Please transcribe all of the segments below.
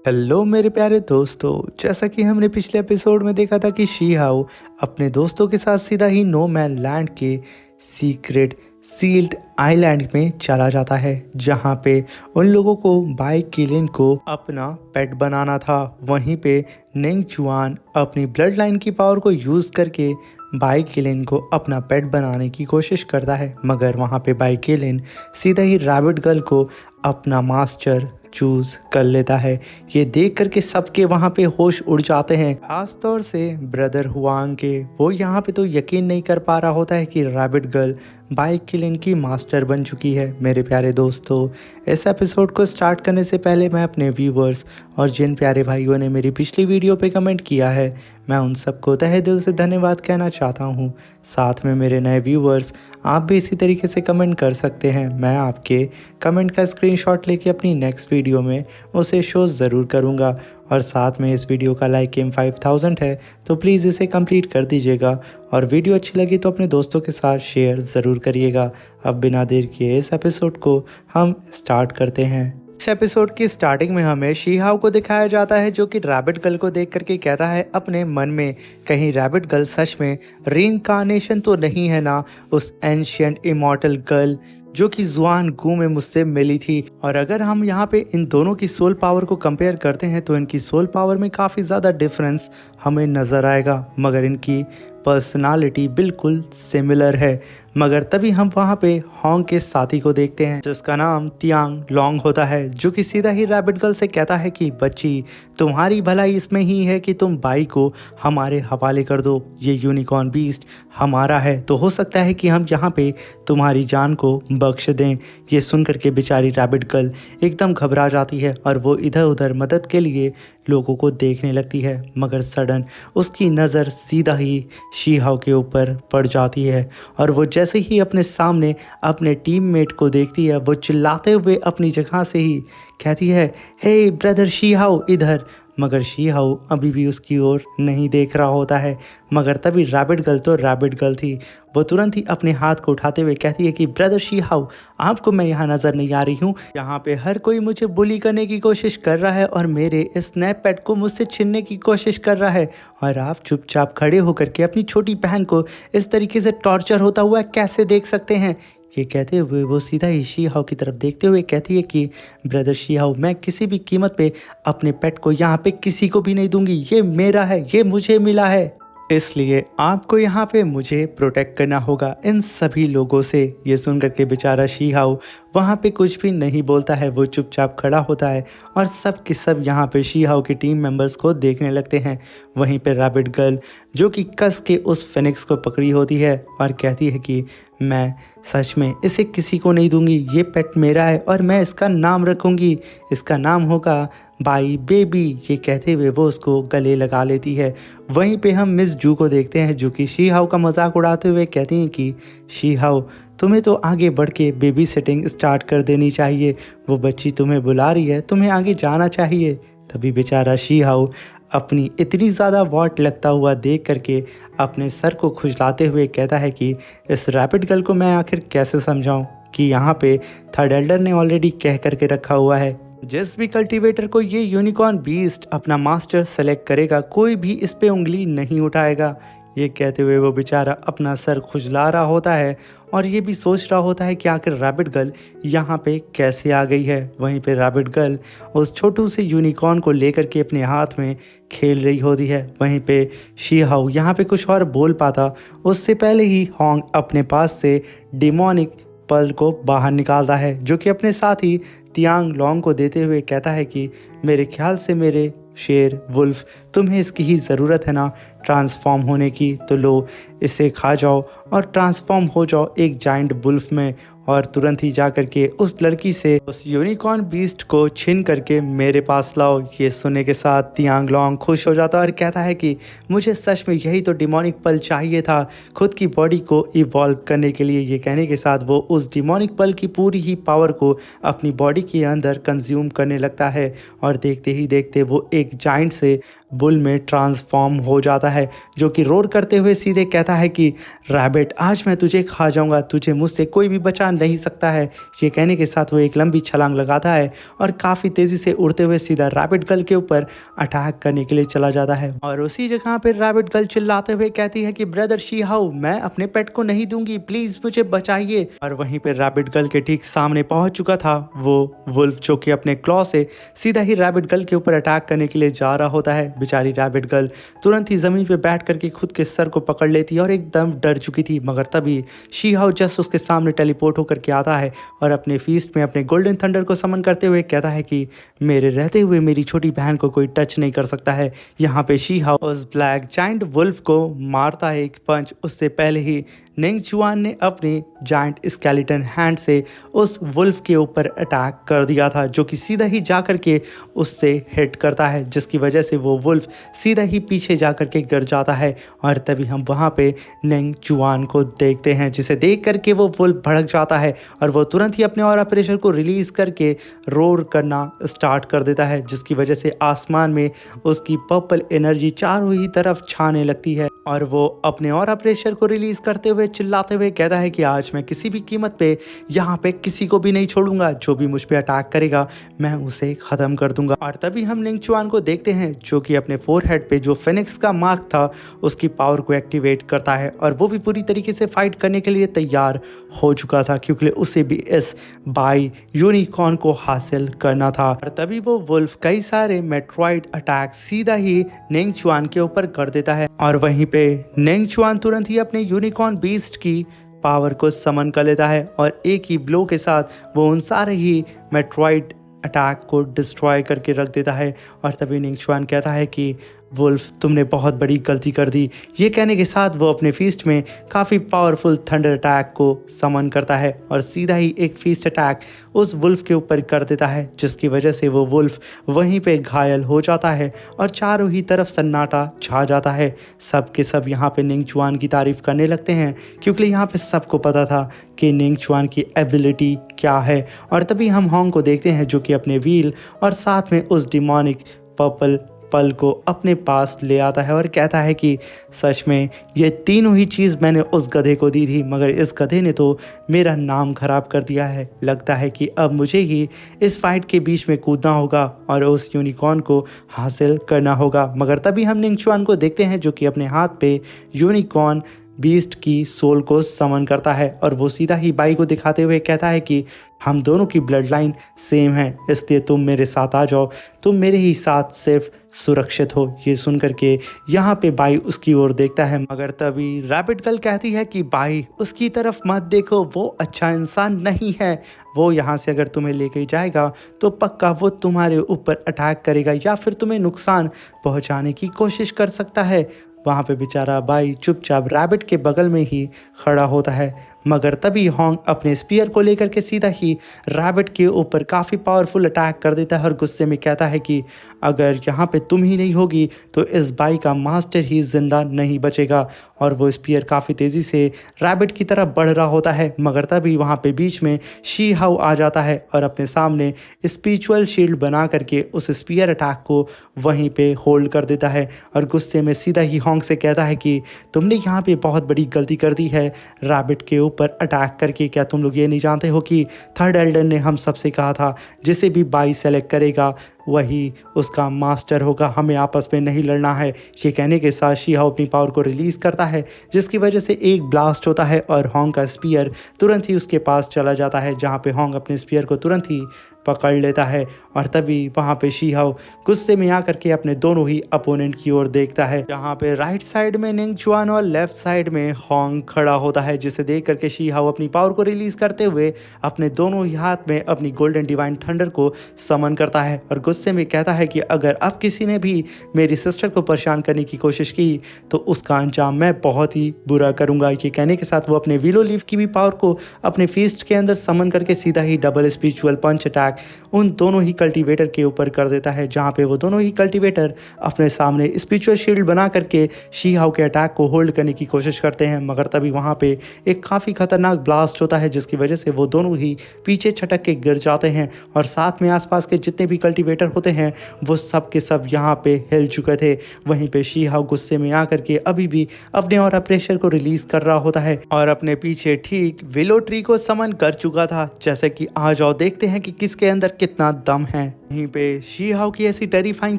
Hello मेरे प्यारे दोस्तों। जैसा कि हमने पिछले एपिसोड में देखा था कि शी हाउ अपने दोस्तों के साथ सीधा ही नो मैन लैंड के सीक्रेट सील्ड आइलैंड में चला जाता है, जहां पे उन लोगों को बाई किलिन को अपना पेट बनाना था। वहीं पे निंग चुआन अपनी ब्लड लाइन की पावर को यूज़ करके बाई किलिन को अपना पेट बनाने की कोशिश करता है, मगर वहाँ पे बाई किलिन सीधा ही रैबिट गर्ल को अपना मास्टर चूज कर लेता है। ये देख करके सबके वहाँ पे होश उड़ जाते हैं, खास तौर से ब्रदर हुआंग के। वो यहाँ पे तो यकीन नहीं कर पा रहा होता है कि रैबिट गर्ल बाई किलिन की मास्टर बन चुकी है। मेरे प्यारे दोस्तों, इस एपिसोड को स्टार्ट करने से पहले मैं अपने व्यूवर्स और जिन प्यारे भाइयों ने मेरी पिछली वीडियो पे कमेंट किया है, मैं उन सबको तहे दिल से धन्यवाद कहना चाहता हूँ। साथ में मेरे नए व्यूवर्स, आप भी इसी तरीके से कमेंट कर सकते हैं। मैं आपके कमेंट का स्क्रीनशॉट लेके अपनी नेक्स्ट वीडियो में उसे शो ज़रूर करूँगा। और साथ में इस वीडियो का लाइक एम 5000 है, तो प्लीज़ इसे कंप्लीट कर दीजिएगा। और वीडियो अच्छी लगी तो अपने दोस्तों के साथ शेयर ज़रूर करिएगा। अब बिना देर किए इस एपिसोड को हम स्टार्ट करते हैं। इस एपिसोड की स्टार्टिंग में हमें शी हाउ को दिखाया जाता है, जो कि रैबिट गर्ल को देख करके कहता है अपने मन में, कहीं रैबिट गर्ल सच में रीइंकार्नेशन तो नहीं है ना, उस एंशिएंट इमॉर्टल गर्ल जो कि जुआन गू में मुझसे मिली थी। और अगर हम यहाँ पे इन दोनों की सोल पावर को कंपेयर करते हैं तो इनकी सोल पावर में काफ़ी ज़्यादा डिफरेंस हमें नज़र आएगा, मगर इनकी पर्सनालिटी बिल्कुल सिमिलर है। मगर तभी हम वहाँ पे होंग के साथी को देखते हैं, जिसका नाम तियांग लोंग होता है, जो कि सीधा ही रैबिट गर्ल से कहता है कि बच्ची, तुम्हारी भलाई इसमें ही है कि तुम बाई को हमारे हवाले कर दो। ये यूनिकॉर्न बीस्ट हमारा है, तो हो सकता है कि हम यहाँ पे तुम्हारी जान को बख्श दें। ये सुन करके बेचारी रैबिट गर्ल एकदम घबरा जाती है और वो इधर उधर मदद के लिए लोगों को देखने लगती है, मगर सडन उसकी नज़र सीधा ही शी हाउ के ऊपर पड़ जाती है। और वो जैसे ही अपने सामने अपने टीममेट को देखती है, वो चिल्लाते हुए अपनी जगह से ही कहती है, हे ब्रदर शी हाउ इधर। मगर शी हाउ अभी भी उसकी ओर नहीं देख रहा होता है। मगर तभी रैबिट गर्ल तो रैबिट गर्ल थी, वो तुरंत ही अपने हाथ को उठाते हुए कहती है कि ब्रदर शी हाउ, आपको मैं यहाँ नज़र नहीं आ रही हूँ? यहाँ पे हर कोई मुझे बुली करने की कोशिश कर रहा है और मेरे स्नैप पैड को मुझसे छीनने की कोशिश कर रहा है, और आप चुपचाप खड़े होकर के अपनी छोटी बहन को इस तरीके से टॉर्चर होता हुआ कैसे देख सकते हैं? ये कहते हुए वो सीधा ही शी हाउ की तरफ देखते हुए कहती है कि ब्रदर शी हाउ, मैं किसी भी कीमत पे अपने पेट को यहाँ पे किसी को भी नहीं दूंगी। ये मेरा है, ये मुझे मिला है, इसलिए आपको यहाँ पे मुझे प्रोटेक्ट करना होगा इन सभी लोगों से। ये सुन करके बेचारा शी हाउ वहाँ पे कुछ भी नहीं बोलता है, वो चुपचाप खड़ा होता है और सब के सब यहाँ पे शी हाउ के टीम मेंबर्स को देखने लगते हैं। वहीं पे रैबिट गर्ल, जो कि कस के उस फिनिक्स को पकड़ी होती है और कहती है कि मैं सच में इसे किसी को नहीं दूंगी, ये पेट मेरा है और मैं इसका नाम रखूंगी, इसका नाम होगा बाई बेबी। ये कहते हुए वो उसको गले लगा लेती है। वहीं पे हम मिस जू को देखते हैं, जो कि शी हाउ का मजाक उड़ाते हुए कहती हैं कि शी हाउ, तुम्हें तो आगे बढ़ के बेबी सिटिंग स्टार्ट कर देनी चाहिए, वो बच्ची तुम्हें बुला रही है, तुम्हें आगे जाना चाहिए। तभी बेचारा शी हाउ अपनी इतनी ज़्यादा वॉट लगता हुआ देख करके अपने सर को खुजलाते हुए कहता है कि इस रैबिट गर्ल को मैं आखिर कैसे समझाऊं कि यहाँ पे थर्ड एल्डर ने ऑलरेडी कह करके रखा हुआ है, जिस भी कल्टीवेटर को ये यूनिकॉर्न बीस्ट अपना मास्टर सेलेक्ट करेगा, कोई भी इस पे उंगली नहीं उठाएगा। ये कहते हुए वो बेचारा अपना सर खुजला रहा होता है और ये भी सोच रहा होता है कि आखिर रैबिट गर्ल यहाँ पे कैसे आ गई है। वहीं पे रैबिट गर्ल उस छोटू से यूनिकॉर्न को लेकर के अपने हाथ में खेल रही होती है। वहीं पे शी हाउ यहाँ पे कुछ और बोल पाता उससे पहले ही होंग अपने पास से डिमोनिक पल को बाहर निकालता है, जो कि अपने साथ ही तियांग लोंग को देते हुए कहता है कि मेरे ख्याल से मेरे शेर वुल्फ, तुम्हें इसकी ही ज़रूरत है ना ट्रांसफॉर्म होने की, तो लो इसे खा जाओ और ट्रांसफॉर्म हो जाओ एक जाइंट वुल्फ में, और तुरंत ही जा करके उस लड़की से उस यूनिकॉर्न बीस्ट को छीन करके मेरे पास लाओ। ये सुनने के साथ तियांग लोंग खुश हो जाता है और कहता है कि मुझे सच में यही तो डिमोनिक पल चाहिए था खुद की बॉडी को इवॉल्व करने के लिए। ये कहने के साथ वो उस डिमोनिक पल की पूरी ही पावर को अपनी बॉडी के अंदर कंज्यूम करने लगता है और देखते ही देखते वो एक जाइंट से बुल में ट्रांसफॉर्म हो जाता है, जो कि रोर करते हुए सीधे कहता है कि रैबिट, आज मैं तुझे खा जाऊंगा, तुझे मुझसे कोई भी बचा नहीं सकता है। ये कहने के साथ वो एक लंबी छलांग लगाता है और काफ़ी तेज़ी से उड़ते हुए सीधा रैबिट गर्ल के ऊपर अटैक करने के लिए चला जाता है। और उसी जगह पे रैबिट गर्ल चिल्लाते हुए कहती है कि ब्रदर शी हाउ, मैं अपने पेट को नहीं दूंगी, प्लीज़ मुझे बचाइए। और वहीं पे रैबिट गर्ल के ठीक सामने पहुंच चुका था वो वुल्फ, जो कि अपने क्लॉ से सीधा ही रैबिट गर्ल के ऊपर अटैक करने के लिए जा रहा होता है। बेचारी रैबिट गर्ल तुरंत ही ज़मीन पे बैठ करके खुद के सर को पकड़ लेती है और एकदम डर चुकी थी। मगर तभी शी हाउ जस्ट उसके सामने टेलीपोर्ट होकर के आता है और अपने फीस्ट में अपने गोल्डन थंडर को समन करते हुए कहता है कि मेरे रहते हुए मेरी छोटी बहन को कोई टच नहीं कर सकता है। यहाँ पे शी हाउ उस ब्लैक जाइंट वुल्फ को मारता है एक पंच। उससे पहले ही निंगचुआन ने अपनी जाइंट स्केलेटन हैंड से उस वुल्फ के ऊपर अटैक कर दिया था, जो कि सीधा ही जा कर के उससे हिट करता है, जिसकी वजह से वो वुल्फ सीधा ही पीछे जा कर के गिर जाता है। और तभी हम वहाँ पे निंगचुआन को देखते हैं, जिसे देख करके वो वुल्फ भड़क जाता है और वो तुरंत ही अपने ऑरा प्रेशर को रिलीज़ करके रोर करना स्टार्ट कर देता है, जिसकी वजह से आसमान में उसकी पर्पल एनर्जी चारों ही तरफ छाने लगती है। और वो अपने ऑरा प्रेशर को रिलीज़ करते हुए चिल्लाते हुए कहता है कि आज मैं किसी भी कीमत पे यहाँ पे किसी को भी नहीं छोड़ूंगा, जो भी मुझ पे अटैक करेगा मैं उसे ख़त्म कर दूंगा। और तभी हम निंगचुआन को देखते हैं, जो कि अपने फोरहेड पे जो फिनिक्स का मार्क था उसकी पावर को एक्टिवेट करता है और वो भी पूरी तरीके से फाइट करने के लिए तैयार हो चुका था, क्योंकि उसे भी इस बाई यूनिकॉर्न को हासिल करना था। और तभी वो वुल्फ कई सारे मेट्रॉइड अटैक सीधा ही निंगचुआन के ऊपर कर देता है और वहीं पे निंगचुआन तुरंत ही अपने यूनिकॉर्न बीस्ट की पावर को समन कर लेता है और एक ही ब्लो के साथ वो उन सारे ही मेट्रॉइड अटैक को डिस्ट्रॉय करके रख देता है। और तभी निंगचुआन कहता है कि वुल्फ तुमने बहुत बड़ी गलती कर दी। ये कहने के साथ वो अपने फीस्ट में काफ़ी पावरफुल थंडर अटैक को समन करता है और सीधा ही एक फीस्ट अटैक उस वुल्फ के ऊपर कर देता है, जिसकी वजह से वो वुल्फ वहीं पे घायल हो जाता है और चारों ही तरफ सन्नाटा छा जाता है। सब के सब यहाँ पे निंगचुआन की तारीफ़ करने लगते हैं, क्योंकि यहाँ पे सबको पता था कि निंगचुआन की एबिलिटी क्या है। और तभी हम होंग को देखते हैं, जो कि अपने व्हील और साथ में उस डिमोनिक पर्पल पल को अपने पास ले आता है और कहता है कि सच में ये तीनों ही चीज़ मैंने उस गधे को दी थी, मगर इस गधे ने तो मेरा नाम खराब कर दिया है। लगता है कि अब मुझे ही इस फाइट के बीच में कूदना होगा और उस यूनिकॉर्न को हासिल करना होगा। मगर तभी हम निंगचुआन को देखते हैं, जो कि अपने हाथ पे यूनिकॉर्न बीस्ट की सोल को समन करता है और वो सीधा ही बाई को दिखाते हुए कहता है कि हम दोनों की ब्लड लाइन सेम है, इसलिए तुम मेरे साथ आ जाओ, तुम मेरे ही साथ सिर्फ सुरक्षित हो। ये सुन करके यहाँ पे बाई उसकी ओर देखता है, मगर तभी रैबिट गर्ल कहती है कि बाई उसकी तरफ मत देखो, वो अच्छा इंसान नहीं है। वो यहाँ से अगर तुम्हें लेके जाएगा तो पक्का वो तुम्हारे ऊपर अटैक करेगा या फिर तुम्हें नुकसान पहुँचाने की कोशिश कर सकता है। वहाँ पे बेचारा बाई चुपचाप रैबिट के बगल में ही खड़ा होता है, मगर तभी होंग अपने स्पीयर को लेकर के सीधा ही रैबिट के ऊपर काफ़ी पावरफुल अटैक कर देता है और गुस्से में कहता है कि अगर यहाँ पे तुम ही नहीं होगी तो इस बाई का मास्टर ही जिंदा नहीं बचेगा। और वो स्पीयर काफ़ी तेज़ी से रैबिट की तरफ बढ़ रहा होता है, मगर तभी वहाँ पे बीच में शी हाउ आ जाता है और अपने सामने स्पिरिचुअल शील्ड बना करके उस स्पीयर अटैक को वहीं पे होल्ड कर देता है और गुस्से में सीधा ही होंग से कहता है कि तुमने यहाँ पे बहुत बड़ी गलती कर दी है रैबिट के ऊपर अटैक करके। क्या तुम लोग ये नहीं जानते हो कि थर्ड एल्डर ने हम सबसे कहा था जिसे भी बाई सेलेक्ट करेगा वही उसका मास्टर होगा, हमें आपस में नहीं लड़ना है। ये कहने के साथ शी हाउ अपनी पावर को रिलीज़ करता है, जिसकी वजह से एक ब्लास्ट होता है और होंग का स्पीयर तुरंत ही उसके पास चला जाता है, जहाँ पे होंग अपने स्पीयर को तुरंत ही पकड़ लेता है। और तभी वहाँ पे शी हाउ गुस्से में आकर के अपने दोनों ही अपोनेंट की ओर देखता है, जहाँ पे राइट साइड में निंगचुआन और लेफ्ट साइड में होंग खड़ा होता है, जिसे देख करके शी हाउ अपनी पावर को रिलीज़ करते हुए अपने दोनों ही हाथ में अपनी गोल्डन डिवाइन थंडर को समन करता है और गुस्से में कहता है कि अगर अब किसी ने भी मेरी सिस्टर को परेशान करने की कोशिश की तो उसका अंजाम मैं बहुत ही बुरा करूंगा। ये कहने के साथ वो अपने विलो लीफ की भी पावर को अपने फीस्ट के अंदर समन करके सीधा ही डबल स्पिरिचुअल पंच अटैक उन दोनों ही कल्टीवेटर के ऊपर कर देता है, जहाँ पे वो दोनों ही कल्टीवेटर अपने सामने स्पिरिचुअल शील्ड बना करके शी हाउ के अटैक को होल्ड करने की कोशिश करते हैं। मगर तभी वहाँ पे एक काफ़ी खतरनाक ब्लास्ट होता है, जिसकी वजह से वो दोनों ही पीछे छटक के गिर जाते हैं और साथ में आसपास के जितने भी कल्टीवेटर कल्टीवेटर होते हैं वो सब के सब यहाँ पे हिल चुके थे। वहीं पे शी हाउ गुस्से में आकर के अभी भी अपने और प्रेशर को रिलीज कर रहा होता है और अपने पीछे ठीक विलो ट्री को समन कर चुका था। जैसे कि आ जाओ देखते हैं कि किसके अंदर कितना दम है। यहीं पे शी हाउ की ऐसी टेरिफाइंग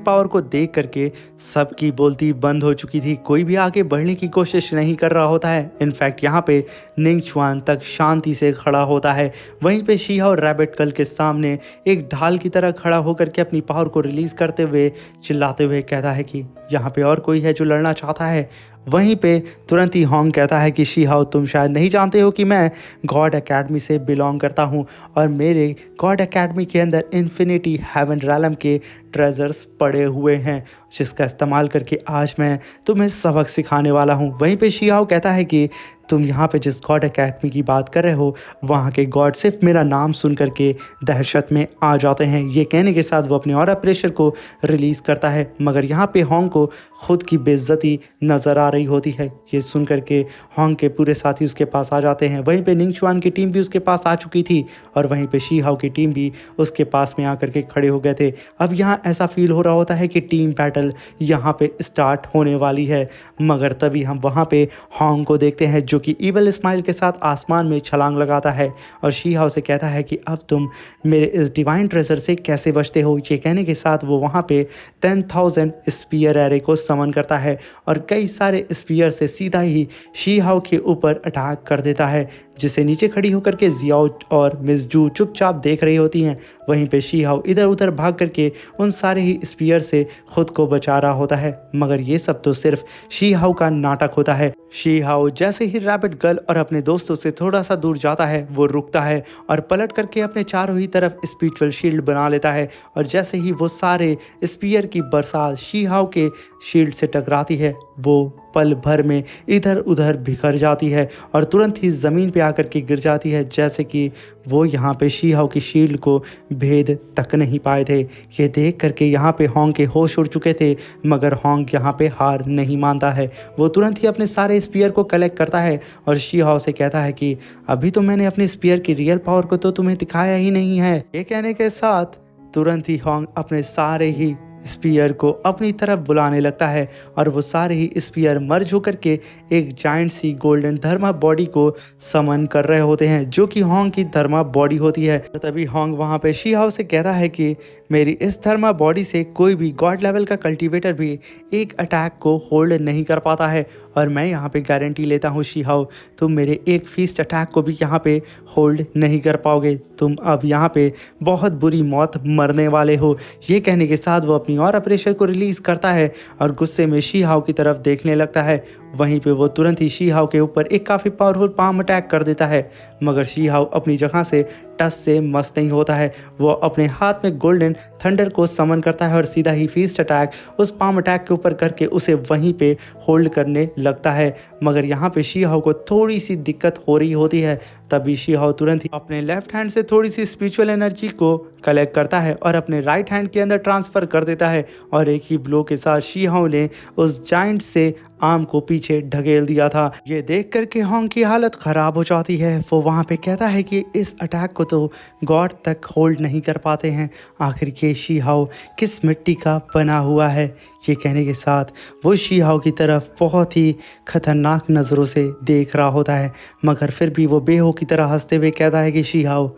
पावर को देख करके सबकी बोलती बंद हो चुकी थी। कोई भी आगे बढ़ने की कोशिश नहीं कर रहा होता है। इनफैक्ट यहाँ पे निंगचुआन तक शांति से खड़ा होता है। वहीं पे शी हाउ रैबिट कल के सामने एक ढाल की तरह खड़ा होकर के अपनी पावर को रिलीज करते हुए चिल्लाते हुए कहता है कि यहाँ पे और कोई है जो लड़ना चाहता है। वहीं पे तुरंत ही होंग कहता है कि शी हाउ तुम शायद नहीं जानते हो कि मैं गॉड एकेडमी से बिलोंग करता हूँ और मेरे गॉड एकेडमी के अंदर इन्फिनिटी हेवन रैलम के ट्रेजर्स पड़े हुए हैं जिसका इस्तेमाल करके आज मैं तुम्हें सबक सिखाने वाला हूँ। वहीं पे शी हाउ कहता है कि तुम यहाँ पे जिस गॉड एकेडमी की बात कर रहे हो वहाँ के गॉड सिर्फ मेरा नाम सुन करके दहशत में आ जाते हैं। ये कहने के साथ वो अपने और प्रेशर को रिलीज़ करता है मगर यहाँ पे होंग को खुद की बेइज्जती नज़र आ रही होती है। ये सुन करके होंग के पूरे साथी उसके पास आ जाते हैं। वहीं पे निंगचुआन की टीम भी उसके पास आ चुकी थी और वहीं पे शी हाउ की टीम भी उसके पास में आकर के खड़े हो गए थे। अब यहाँ ऐसा फील हो रहा होता है कि टीम बैटल यहाँ पे स्टार्ट होने वाली है मगर तभी हम वहाँ पे होंग को देखते हैं जो कि ईवल स्माइल के साथ आसमान में छलांग लगाता है और शी हाउ से कहता है कि अब तुम मेरे इस डिवाइन ट्रेजर से कैसे बचते हो। ये कहने के साथ वो वहाँ पे 10,000 स्पीयर एरे को समन करता है और कई सारे स्पीयर से सीधा ही शी हाउ के ऊपर अटैक कर देता है जिसे नीचे खड़ी होकर के जियाओ और मिस जू चुपचाप देख रही होती हैं। वहीं पे शी हाउ इधर उधर भाग करके उन सारे ही स्पीयर से खुद को बचा रहा होता है मगर ये सब तो सिर्फ शी हाउ का नाटक होता है। शी हाउ जैसे ही रैबिट गर्ल और अपने दोस्तों से थोड़ा सा दूर जाता है वो रुकता है और पलट करके अपने चारों ही तरफ स्पिरिचुअल शील्ड बना लेता है और जैसे ही वो सारे स्पीयर की बरसात शी हाउ के शील्ड से टकराती है वो पल भर में इधर उधर बिखर जाती है और तुरंत ही ज़मीन पे आकर के गिर जाती है जैसे कि वो यहाँ पे शी हाउ की शील्ड को भेद तक नहीं पाए थे। ये देख करके यहाँ पे होंग के होश उड़ चुके थे मगर होंग यहाँ पे हार नहीं मानता है। वो तुरंत ही अपने सारे स्पीयर को कलेक्ट करता है और शी हाउ से कहता है कि अभी तो मैंने अपने स्पीयर की रियल पावर को तो तुम्हें दिखाया ही नहीं है। ये कहने के साथ तुरंत ही होंग अपने सारे ही स्पीयर को अपनी तरफ बुलाने लगता है और वो सारे ही स्पीयर मर्ज होकर के एक जाइंट सी गोल्डन धर्मा बॉडी को समन कर रहे होते हैं जो कि होंग की धर्मा बॉडी होती है। तभी होंग वहाँ पे शी हाउ से कहता है कि मेरी इस धर्मा बॉडी से कोई भी गॉड लेवल का कल्टीवेटर भी एक अटैक को होल्ड नहीं कर पाता है और मैं यहाँ पे गारंटी लेता हूँ शी हाउ तुम मेरे एक फीस्ट अटैक को भी यहाँ पे होल्ड नहीं कर पाओगे। तुम अब यहाँ पे बहुत बुरी मौत मरने वाले हो। ये कहने के साथ वो अपनी और प्रेशर को रिलीज करता है और गुस्से में शी हाउ की तरफ देखने लगता है। वहीं पे वो तुरंत ही शी हाउ के ऊपर एक काफ़ी पावरफुल पाम अटैक कर देता है मगर शी हाउ अपनी जगह से टस से मस नहीं होता है। वो अपने हाथ में गोल्डन थंडर को समन करता है और सीधा ही फीस्ट अटैक उस पाम अटैक के ऊपर करके उसे वहीं पे होल्ड करने लगता है मगर यहाँ पे शी हाउ को थोड़ी सी दिक्कत हो रही होती है। तभी शी हाउ तुरंत ही अपने लेफ्ट हैंड से थोड़ी सी स्पिरिचुअल एनर्जी को कलेक्ट करता है और अपने राइट हैंड के अंदर ट्रांसफ़र कर देता है और एक ही ब्लो के साथ शी हाउ ने उस जाइंट से आर्म को पीछे ढकेल दिया था। ये देख करके होंग की हालत ख़राब हो जाती है। वो वहाँ पे कहता है कि इस अटैक को तो गॉड तक होल्ड नहीं कर पाते हैं, आखिर ये शी हाउ किस मिट्टी का बना हुआ है। ये कहने के साथ वो शी हाउ की तरफ बहुत ही खतरनाक नज़रों से देख रहा होता है मगर फिर भी वो बेहो की तरह हंसते हुए कहता है कि शी हाउ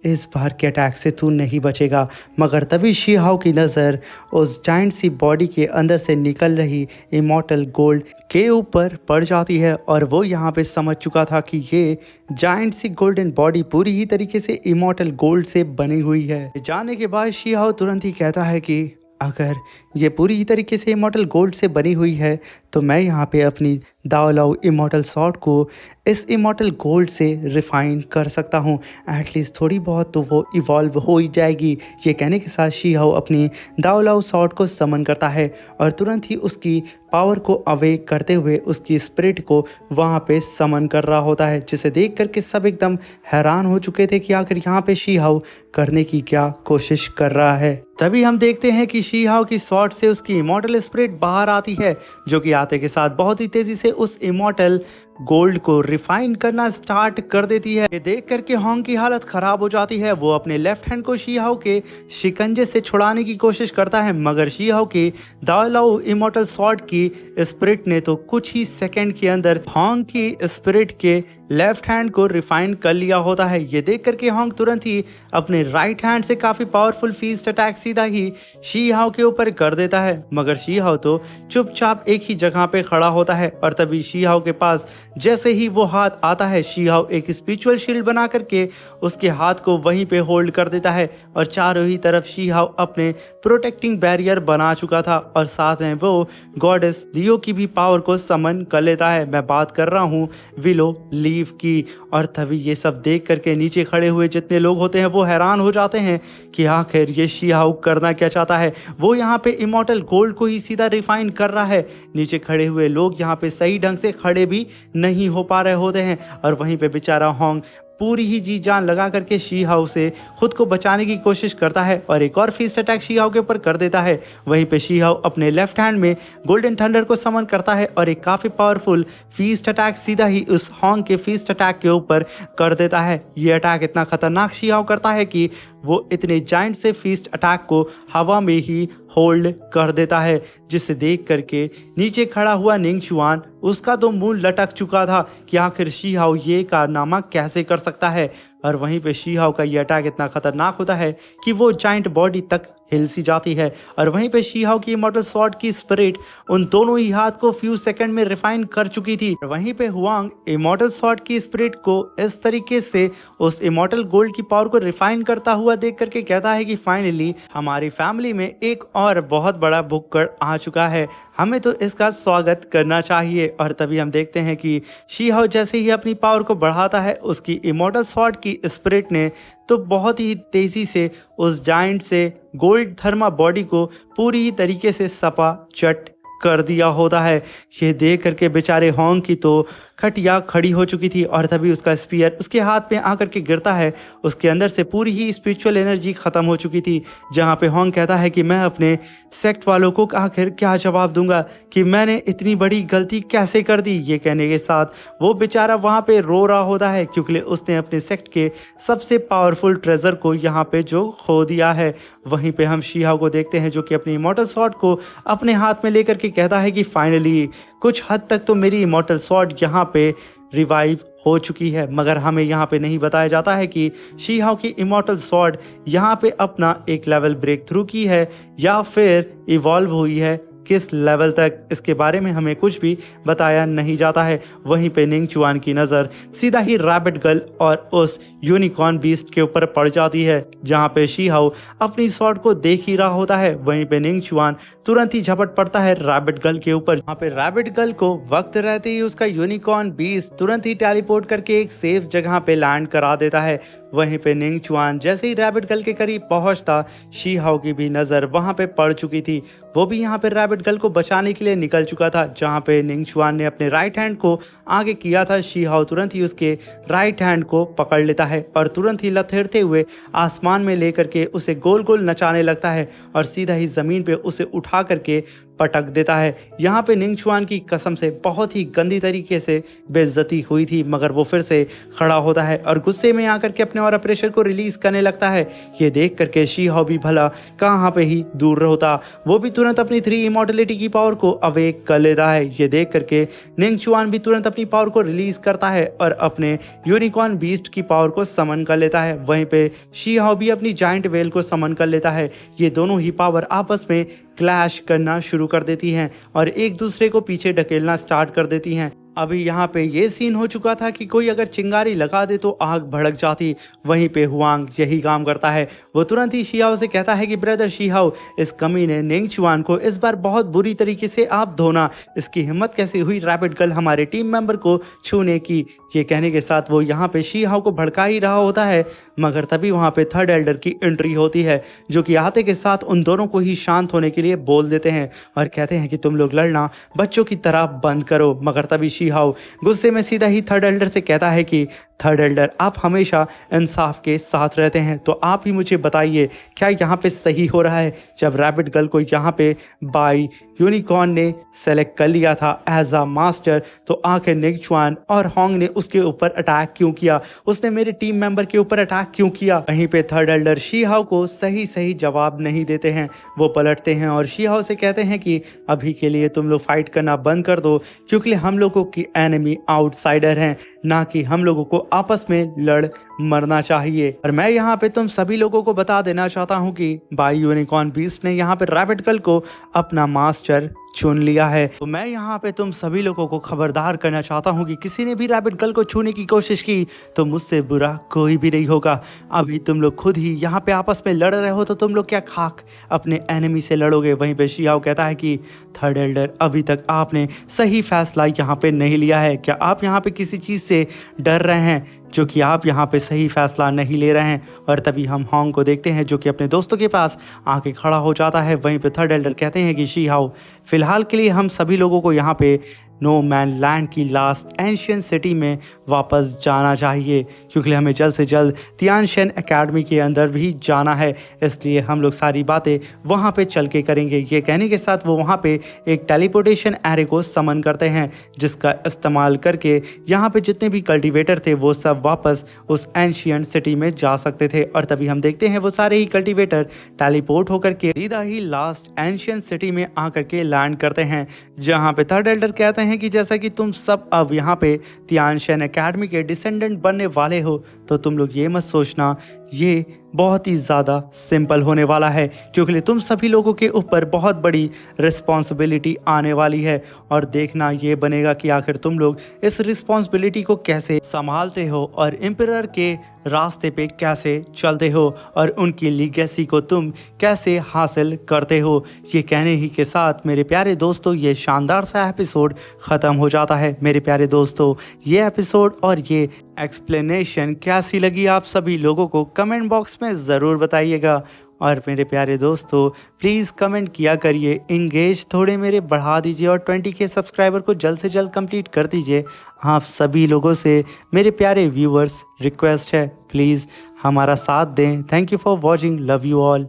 इस बार के अटैक से तू नहीं बचेगा। मगर तभी शी हाउ की नज़र उस जाइंट सी बॉडी के अंदर से निकल रही इमॉर्टल गोल्ड के ऊपर पड़ जाती है और वो यहाँ पे समझ चुका था कि ये जाइंट सी गोल्डन बॉडी पूरी ही तरीके से इमॉर्टल गोल्ड से बनी हुई है। जाने के बाद शी हाउ तुरंत ही कहता है कि अगर ये पूरी ही तरीके से इमॉर्टल गोल्ड से बनी हुई है तो मैं यहाँ पे अपनी दाओ लाओ इमॉर्टल सॉर्ड को इस इमॉर्टल गोल्ड से रिफ़ाइन कर सकता हूँ। एटलीस्ट थोड़ी बहुत तो वो इवॉल्व हो ही जाएगी। ये कहने के साथ शी हाउ अपनी दाओ लाओ सॉर्ड को समन करता है और तुरंत ही उसकी पावर को अवेक करते हुए उसकी स्पिरिट को वहाँ पे समन कर रहा होता है जिसे देख करके सब एकदम हैरान हो चुके थे कि आखिर यहाँ पे शी हाउ करने की क्या कोशिश कर रहा है। तभी हम देखते हैं कि शी हाउ की सॉर्ड से उसकी इमॉर्टल स्पिरिट बाहर आती है जो कि आते के साथ बहुत ही तेज़ी से उस इमॉर्टल गोल्ड को रिफाइन करना स्टार्ट कर देती है। ये देख करके होंग की हालत खराब हो जाती है। वो अपने लेफ्ट हैंड को शी हाओ के शिकंजे से छुड़ाने की कोशिश करता है, मगर शी हाओ की दाओलाओ इमॉर्टल स्वॉर्ड की स्पिरिट ने तो कुछ ही सेकंड के अंदर होंग की स्पिरिट के लेफ्ट हैंड को रिफाइन कर लिया होता है। ये देख करके होंग तुरंत ही अपने राइट हैंड से काफी पावरफुल फीस्ट अटैक सीधा ही शी हाओ के ऊपर कर देता है, मगर शी हाओ तो चुपचाप एक ही जगह पे खड़ा होता है। और तभी शी हाओ के पास जैसे ही वो हाथ आता है, शी हाओ एक स्पिरिचुअल शील्ड बना करके उसके हाथ को वहीं पे होल्ड कर देता है और चारों ही तरफ शी हाओ अपने प्रोटेक्टिंग बैरियर बना चुका था और साथ में वो गॉडेस लियो की भी पावर को समन कर लेता है। मैं बात कर रहा हूँ विलो लीव की। और तभी ये सब देख करके नीचे खड़े हुए जितने लोग होते हैं वो हैरान हो जाते हैं कि आखिर ये शी हाओ करना क्या चाहता है। वो यहाँ पे इमॉर्टल गोल्ड को ही सीधा रिफाइन कर रहा है। नीचे खड़े हुए लोग यहाँ पे सही ढंग से खड़े भी नहीं हो पा रहे होते हैं और वहीं पे बेचारा होंग पूरी ही जी जान लगा करके शी हाओ से खुद को बचाने की कोशिश करता है और एक और फीस्ट अटैक शी हाओ के ऊपर कर देता है। वहीं पे शी हाओ अपने लेफ्ट हैंड में गोल्डन थंडर को समन करता है और एक काफ़ी पावरफुल फीस्ट अटैक सीधा ही उस होंग के फीस्ट अटैक के ऊपर कर देता है। ये अटैक इतना खतरनाक शी हाओ करता है कि वो इतने जाइंट से फीस्ट अटैक को हवा में ही होल्ड कर देता है, जिसे देख करके नीचे खड़ा हुआ निंग चुआन उसका तो मुंह लटक चुका था कि आखिर शी हाओ ये कारनामा कैसे कर सकता है। और वहीं पे शी हाओ का ये अटैक इतना खतरनाक होता है कि वो जाइंट बॉडी तक हिल सी जाती है। और वहीं पे शी हाओ की इमॉर्टल स्वॉर्ड की स्पिरिट उन दोनों ही हाथ को फ्यू सेकंड में रिफाइन कर चुकी थी। वहीं पे हुआंग इमॉर्टल स्वॉर्ड की स्पिरिट को इस तरीके से उस इमॉर्टल गोल्ड की पावर को रिफाइन करता हुआ देख करके कहता है कि फाइनली हमारी फैमिली में एक और बहुत बड़ा भुक्कड़ आ चुका है, हमें तो इसका स्वागत करना चाहिए। और तभी हम देखते हैं कि शी हाओ जैसे ही अपनी पावर को बढ़ाता है, उसकी इमॉर्टल स्वॉर्ड की स्पिरिट ने तो बहुत ही तेजी से उस जाइंट से गोल्ड थर्मा बॉडी को पूरी ही तरीके से सपा चट कर दिया होता है। ये देख करके बेचारे होंग की तो खटिया खड़ी हो चुकी थी और तभी उसका स्पीयर उसके हाथ में आकर के गिरता है। उसके अंदर से पूरी ही स्पिरिचुअल एनर्जी खत्म हो चुकी थी, जहाँ पे होंग कहता है कि मैं अपने सेक्ट वालों को आखिर क्या जवाब दूंगा कि मैंने इतनी बड़ी गलती कैसे कर दी। ये कहने के साथ वो बेचारा वहाँ पे रो रहा होता है क्योंकि उसने अपने सेक्ट के सबसे पावरफुल ट्रेजर को यहाँ पे जो खो दिया है। वहीं पे हम शी हाओ को देखते हैं जो कि अपनी इमॉर्टल स्वॉर्ड को अपने हाथ में लेकर के कहता है कि फाइनली कुछ हद तक तो मेरी इमॉर्टल स्वॉर्ड यहाँ पे रिवाइव हो चुकी है, मगर हमें यहाँ पे नहीं बताया जाता है कि शी हाओ की इमॉर्टल स्वॉर्ड यहाँ पे अपना एक लेवल ब्रेक थ्रू की है या फिर इवॉल्व हुई है। किस लेवल तक, इसके बारे में हमें कुछ भी बताया नहीं जाता है। वहीं पे निंग चुआन की नज़र सीधा ही रैबिट गर्ल और उस यूनिकॉर्न बीस्ट के ऊपर पड़ जाती है, जहां पे शी हाओ अपनी स्वॉर्ड को देख ही रहा होता है। वहीं पे निंग चुआन तुरंत ही झपट पड़ता है रैबिट गर्ल के ऊपर। यहाँ पे रैबिट गर्ल को वक्त रहते ही उसका यूनिकॉर्न बीस्ट तुरंत ही टेलीपोर्ट करके एक सेफ जगह पे लैंड करा देता है। वहीं पे निंग चुआन जैसे ही रैबिट गर्ल के करीब पहुंचता, शी हाओ की भी नज़र वहां पे पड़ चुकी थी। वो भी यहाँ पे रैबिट गर्ल को बचाने के लिए निकल चुका था। जहाँ पे निंग चुआन ने अपने राइट हैंड को आगे किया था, शी हाओ तुरंत ही उसके राइट हैंड को पकड़ लेता है और तुरंत ही लथेड़ते हुए आसमान में लेकर के उसे गोल गोल नचाने लगता है और सीधा ही ज़मीन पे उसे उठा करके पटक देता है। यहाँ पे निंग चुआन की कसम से बहुत ही गंदी तरीके से बेइज्जती हुई थी, मगर वो फिर से खड़ा होता है और गुस्से में आकर के अपने और प्रेशर को रिलीज करने लगता है। ये देख करके शी हाओ भी भला कहाँ पे ही दूर होता, वो भी तुरंत अपनी 3 इमॉर्टलिटी की पावर को अवेक कर लेता है। ये देख करके निंग चुआन भी तुरंत अपनी पावर को रिलीज करता है और अपने यूनिकॉर्न बीस्ट की पावर को समन कर लेता है। वहीं पे शी हाओ भी अपनी जाइंट वेल को समन कर लेता है। ये दोनों ही पावर आपस में क्लैश करना शुरू कर देती हैं और एक दूसरे को पीछे ढकेलना स्टार्ट कर देती हैं। अभी यहाँ पे ये सीन हो चुका था कि कोई अगर चिंगारी लगा दे तो आग भड़क जाती। वहीं पे हुआंग यही काम करता है। वो तुरंत ही शी हाओ से कहता है कि ब्रदर शी हाओ, इस कमी ने निंग चुआन को इस बार बहुत बुरी तरीके से आप धोना। इसकी हिम्मत कैसे हुई रैबिट गर्ल हमारे टीम मेंबर को छूने की। ये कहने के साथ वो यहाँ पे शी हाओ को भड़का ही रहा होता है, मगर तभी वहाँ पे थर्ड एल्डर की एंट्री होती है, जो कि आते के साथ उन दोनों को ही शांत होने के लिए बोल देते हैं और कहते हैं कि तुम लोग लड़ना बच्चों की तरह बंद करो। मगर तभी शी शीहाओ गुस्से में सीधा ही थर्ड एल्डर से कहता है कि थर्ड एल्डर, आप हमेशा इंसाफ के साथ रहते हैं, तो आप ही मुझे बताइए क्या यहाँ पे सही हो रहा है। जब रैबिट गर्ल को यहाँ पे बाई यूनिकॉर्न ने सेलेक्ट कर लिया था एज अ मास्टर, तो आखिर निक च्वान और होंग ने उसके ऊपर अटैक क्यों किया, उसने मेरे टीम मेंबर के ऊपर अटैक क्यों किया। वहीं पे थर्ड एल्डर शीहाओ को सही सही जवाब नहीं देते हैं। वो पलटते हैं और शीहाओ से कहते हैं कि अभी के लिए तुम लोग फाइट करना बंद कर दो, क्योंकि हम लोगों की एनिमी आउटसाइडर हैं, ना कि हम लोगों को आपस में लड़ मरना चाहिए। और मैं यहाँ पे तुम सभी लोगों को बता देना चाहता हूँ कि बाई यूनिकॉर्न बीस्ट ने यहाँ पे रैबिट गर्ल को अपना मास्टर चुन लिया है। तो मैं यहाँ पे तुम सभी लोगों को खबरदार करना चाहता हूँ कि किसी ने भी रैबिट गर्ल को छूने की कोशिश की तो मुझसे बुरा कोई भी नहीं होगा। अभी तुम लोग खुद ही यहाँ पे आपस में लड़ रहे हो, तो तुम लोग क्या खाक अपने एनिमी से लड़ोगे। वहीं पे शीहाओ कहता है कि थर्ड एल्डर, अभी तक आपने सही फैसला यहाँ पे नहीं लिया है। क्या आप यहाँ पे किसी चीज़ से डर रहे हैं, जो कि आप यहाँ पे सही फैसला नहीं ले रहे हैं। और तभी हम होंग को देखते हैं जो कि अपने दोस्तों के पास आके खड़ा हो जाता है। वहीं पे थर्ड एल्डर कहते हैं कि शीहाओ, फिलहाल के लिए हम सभी लोगों को यहाँ पे नो मैन लैंड की लास्ट एंशियंट सिटी में वापस जाना चाहिए, क्योंकि हमें जल्द से जल्द तियानशेन एकेडमी के अंदर भी जाना है। इसलिए हम लोग सारी बातें वहाँ पे चल के करेंगे। ये कहने के साथ वो वहाँ पे एक टेलीपोर्टेशन एरे को समन करते हैं, जिसका इस्तेमाल करके यहाँ पे जितने भी कल्टीवेटर थे वो सब वापस उस एंशियंट सिटी में जा सकते थे। और तभी हम देखते हैं वो सारे ही कल्टीवेटर टेलीपोर्ट होकर के सीधा ही लास्ट एंशियंट सिटी में आकर के लैंड करते हैं, जहाँ पे थर्ड एल्डर कहते हैं कि जैसा कि तुम सब अब यहाँ पे तियानशेन एकेडमी के डिसेंडेंट बनने वाले हो, तो तुम लोग ये मत सोचना ये बहुत ही ज़्यादा सिंपल होने वाला है, क्योंकि तुम सभी लोगों के ऊपर बहुत बड़ी रिस्पॉन्सिबिलिटी आने वाली है। और देखना ये बनेगा कि आखिर तुम लोग इस रिस्पॉन्सिबिलिटी को कैसे संभालते हो और एम्परर के रास्ते पे कैसे चलते हो और उनकी लीगेसी को तुम कैसे हासिल करते हो। ये कहने ही के साथ मेरे प्यारे दोस्तों, ये शानदार सा एपिसोड ख़त्म हो जाता है। मेरे प्यारे दोस्तों, ये एपिसोड और ये एक्सप्लेनेशन कैसी लगी आप सभी लोगों को कमेंट बॉक्स में ज़रूर बताइएगा। और मेरे प्यारे दोस्तों, प्लीज़ कमेंट किया करिए, इंगेज थोड़े मेरे बढ़ा दीजिए और 20K सब्सक्राइबर को जल्द से जल्द कंप्लीट कर दीजिए। आप सभी लोगों से मेरे प्यारे व्यूअर्स रिक्वेस्ट है, प्लीज़ हमारा साथ दें। Thank you for watching, love you all.